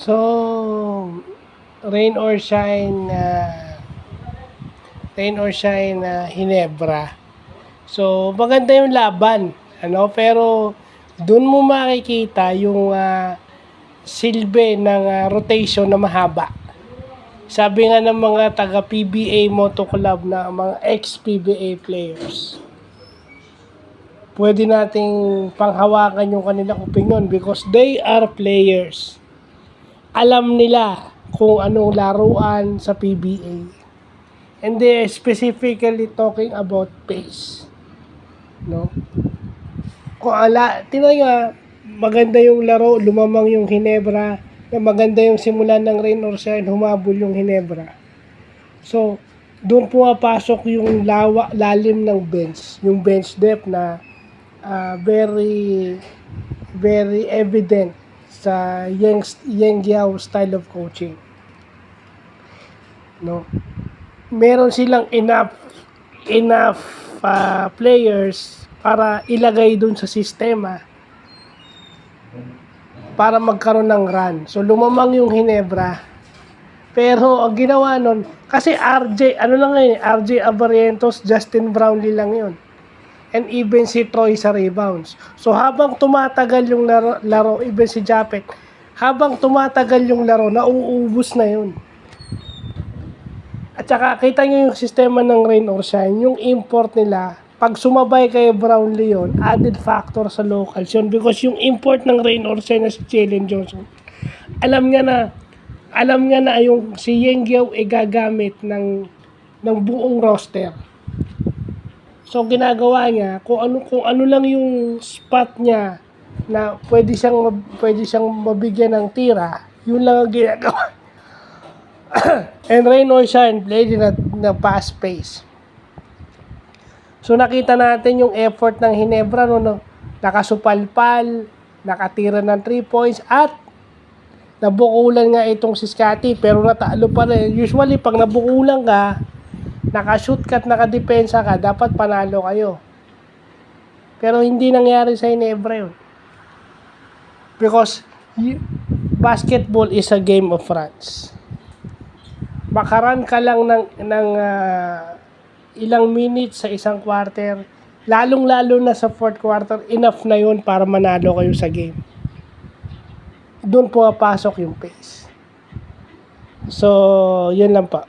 So, rain or shine, Hinebra. So, maganda yung laban, pero doon mo makikita yung silbi ng rotation na mahaba. Sabi nga ng mga taga PBA Moto Club na mga ex-PBA players, pwede nating panghawakan yung kanilang opinion because they are players. Alam nila kung anong laruan sa PBA. And they specifically talking about pace. No? Tingnan nga, maganda yung laro, lumamang yung Hinebra, na maganda yung simulan ng rain or shine, humabol yung Hinebra. So, doon pumapasok yung lalim ng bench, yung bench depth na very very evident sa Yeng Giao style of coaching. No? Meron silang enough players para ilagay dun sa sistema para magkaroon ng run. So, lumamang yung Hinebra. Pero, ang ginawa nun, kasi RJ Abarientos, Justin Brownlee lang yun. And even si Troy sa rebounds. So, habang tumatagal yung laro, even si Japet, habang tumatagal yung laro, nauubos na yun. At saka, kita nyo yung sistema ng rain or shine, yung import nila, pag sumabay kay Brownlee yun, added factor sa locals yun. Because yung import ng rain or shine na si Jalen Johnson, alam nga na yung si Yeng Giao gagamit ng buong roster. So, ginagawa niya, kung ano lang yung spot niya na pwede siyang mabigyan ng tira, yun lang ang ginagawa. And rain or shine, played na fast pace. So, nakita natin yung effort ng Hinebra, nakasupalpal, nakatira ng 3 points, at nabukulan nga itong si Scottie, pero natalo pa rin. Usually, pag nabukulan ka, nakashoot ka at nakadepensa ka, dapat panalo kayo. Pero hindi nangyari sa Hinebra yun. Because basketball is a game of runs. Makaran ka lang ng ilang minutes sa isang quarter, lalong-lalo na sa fourth quarter, enough na yun para manalo kayo sa game. Doon pumapasok yung pace. So, yun lang pa.